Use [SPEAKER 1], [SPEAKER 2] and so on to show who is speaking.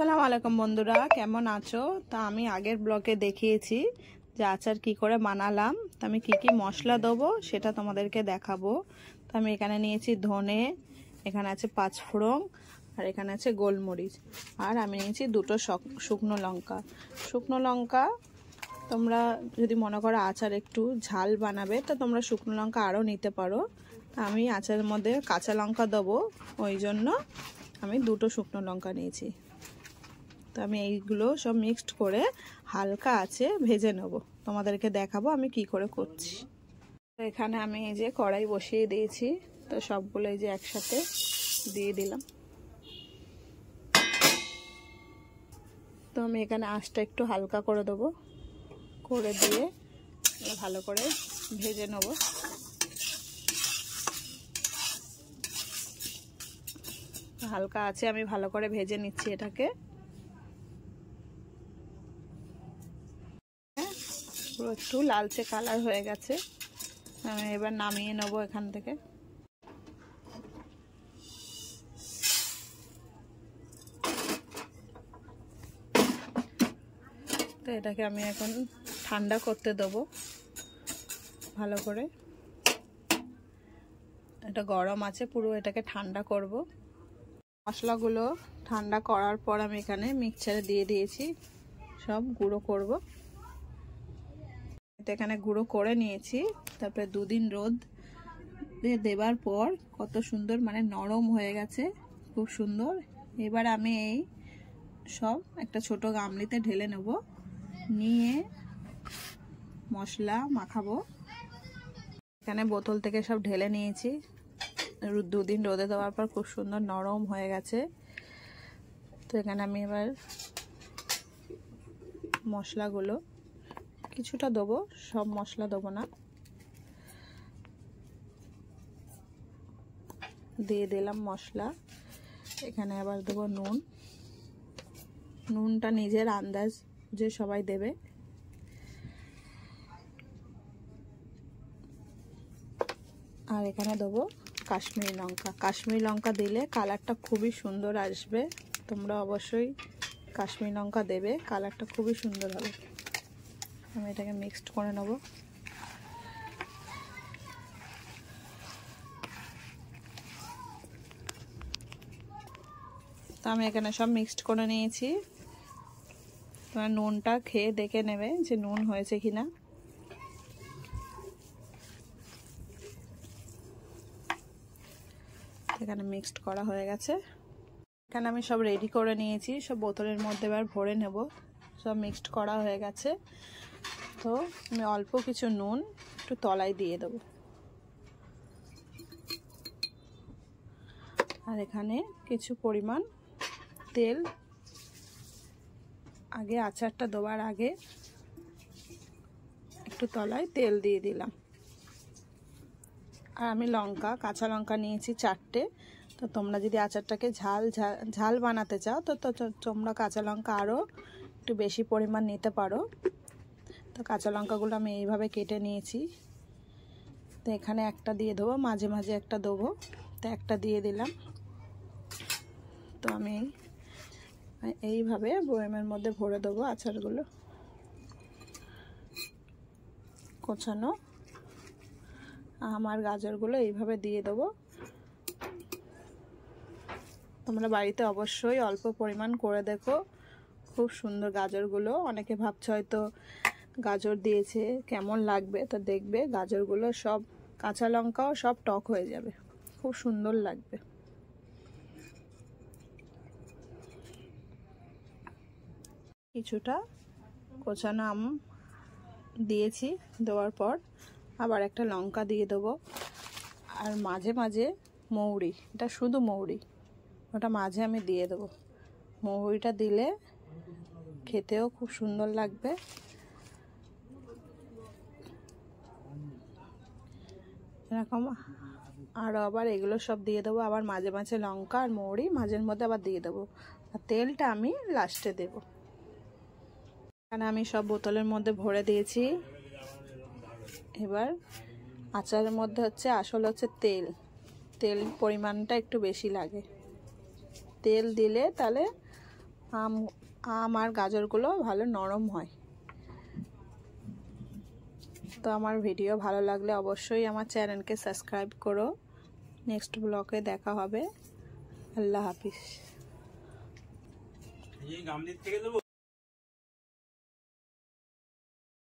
[SPEAKER 1] আসসালামু আলাইকুম বন্ধুরা, কেমন আছো? তা আমি আগের ব্লগে দেখিয়েছি যে আচার কি করে বানালাম। তা আমি কি কি মশলা দেবো সেটা তোমাদেরকে দেখাবো। তো আমি এখানে নিয়েছি ধনে, এখানে আছে পাঁচফোড়ন, আর এখানে আছে গোলমরিচ, আর আমি নিয়েছি দুটো শুকনো লঙ্কা। শুকনো লঙ্কা তোমরা যদি মনে করো আচার একটু ঝাল বানাবে তো তোমরা শুকনো লঙ্কা আরও নিতে পারো। আমি আচারের মধ্যে কাঁচা লঙ্কা দেবো, ওই জন্য আমি দুটো শুকনো লঙ্কা নিয়েছি। তো আমি এইগুলো সব মিক্সড করে হালকা আছে ভেজে নেব, তোমাদেরকে দেখাবো আমি কি করে করছি। তো এখানে আমি এই যে কড়াই বসিয়ে দিয়েছি, তো সবগুলো এই যে একসাথে দিয়ে দিলাম। তো আমি এখানে আঁচটা একটু হালকা করে দেবো, করে দিয়ে ভালো করে ভেজে নেব। হালকা আছে আমি ভালো করে ভেজে নিচ্ছি এটাকে। পুরো একটু লালচে কালার হয়ে গেছে, আমি এবার নামিয়ে নেবো এখান থেকে। তো এটাকে আমি এখন ঠান্ডা করতে দেবো ভালো করে। এটা গরম আছে পুরো, এটাকে ঠান্ডা করব। মশলাগুলো ঠান্ডা করার পর আমি এখানে মিক্সচারে দিয়ে দিয়েছি, সব গুঁড়ো করব। এটা এখানে গুঁড়ো করে নিয়েছি, তারপরে দুদিন রোদ দেবার পর কত সুন্দর মানে নরম হয়ে গেছে, খুব সুন্দর। এবার আমি এই সব একটা ছোট গামলিতে ঢেলে নেব, নিয়ে মশলা মাখাবো। এখানে বোতল থেকে সব ঢেলে নিয়েছি, দুদিন রোদে দেওয়ার পর খুব সুন্দর নরম হয়ে গেছে। তো এখানে আমি এবার মশলাগুলো কিছুটা দেবো, সব মশলা দেবো না। দিয়ে দিলাম মশলা। এখানে আবার দেবো নুন, নুনটা নিজের আন্দাজ যে সবাই দেবে। আর এখানে দেবো কাশ্মীরি লঙ্কা। কাশ্মীরি লঙ্কা দিলে কালারটা খুবই সুন্দর আসবে, তোমরা অবশ্যই কাশ্মীরি লঙ্কা দেবে, কালারটা খুবই সুন্দর হবে। আমি এটাকে মিক্সড করে নেব। তো আমি এখানে সব মিক্সড করে নিয়েছি। তোমার নুনটা খেয়ে দেখে নেবে যে নুন হয়েছে কিনা। এখানে মিক্সড করা হয়ে গেছে। এখানে আমি সব রেডি করে নিয়েছি, সব বোতলের মধ্যে এবার ভরে নেব। সব মিক্সড করা হয়ে গেছে। তো আমি অল্প কিছু নুন একটু তলায় দিয়ে দেব। আর এখানে কিছু পরিমাণ তেল, আগে আচারটা দেওয়ার আগে একটু তলায় তেল দিয়ে দিলাম। আর আমি লঙ্কা, কাঁচা লঙ্কা নিয়েছি 4টে। তো তোমরা যদি আচারটাকে ঝাল বানাতে চাও তো তোমরা কাঁচা লঙ্কা আরও একটু বেশি পরিমাণ নিতে পারো। তো কাঁচা লঙ্কাগুলো আমি এইভাবে কেটে নিয়েছি। তো এখানে একটা দিয়ে দেবো, মাঝে মাঝে একটা দেবো। তো একটা দিয়ে দিলাম। তো আমি এইভাবে বয়ামের মধ্যে ভরে দেবো আচারগুলো কোচানো। আমার গাজরগুলো এইভাবে দিয়ে দেবো। তোমরা বাড়িতে অবশ্যই অল্প পরিমাণ করে দেখো, খুব সুন্দর গাজরগুলো। অনেকে ভাবছে হয়তো গাজর দিয়েছে কেমন লাগবে, তো দেখবে গাজরগুলো সব, কাঁচা লঙ্কাও সব টক হয়ে যাবে, খুব সুন্দর লাগবে। কিছুটা কোচানো আম দিয়েছি, দেওয়ার পর আবার একটা লঙ্কা দিয়ে দেবো। আর মাঝে মাঝে মৌরি, এটা শুধু মৌরি, ওটা মাঝে আমি দিয়ে দেবো। মৌরিটা দিলে খেতেও খুব সুন্দর লাগবে। এরকম আরও আবার এগুলো সব দিয়ে দেবো। আবার মাঝে মাঝে লঙ্কা আর মৌরি মাঝের মধ্যে আবার দিয়ে দেবো। আর তেলটা আমি লাস্টে দেব। এখানে আমি সব বোতলের মধ্যে ভরে দিয়েছি। এবার আচারের মধ্যে আসল হচ্ছে তেল। তেল পরিমাণটা একটু বেশি লাগে। তেল দিলে তাহলে আম আর গাজরগুলো ভালো নরম হয়। তো আমার ভিডিও ভালো লাগলে অবশ্যই আমার চ্যানেলকে সাবস্ক্রাইব করো। নেক্সট ব্লগে দেখা হবে। আল্লাহ হাফিজ।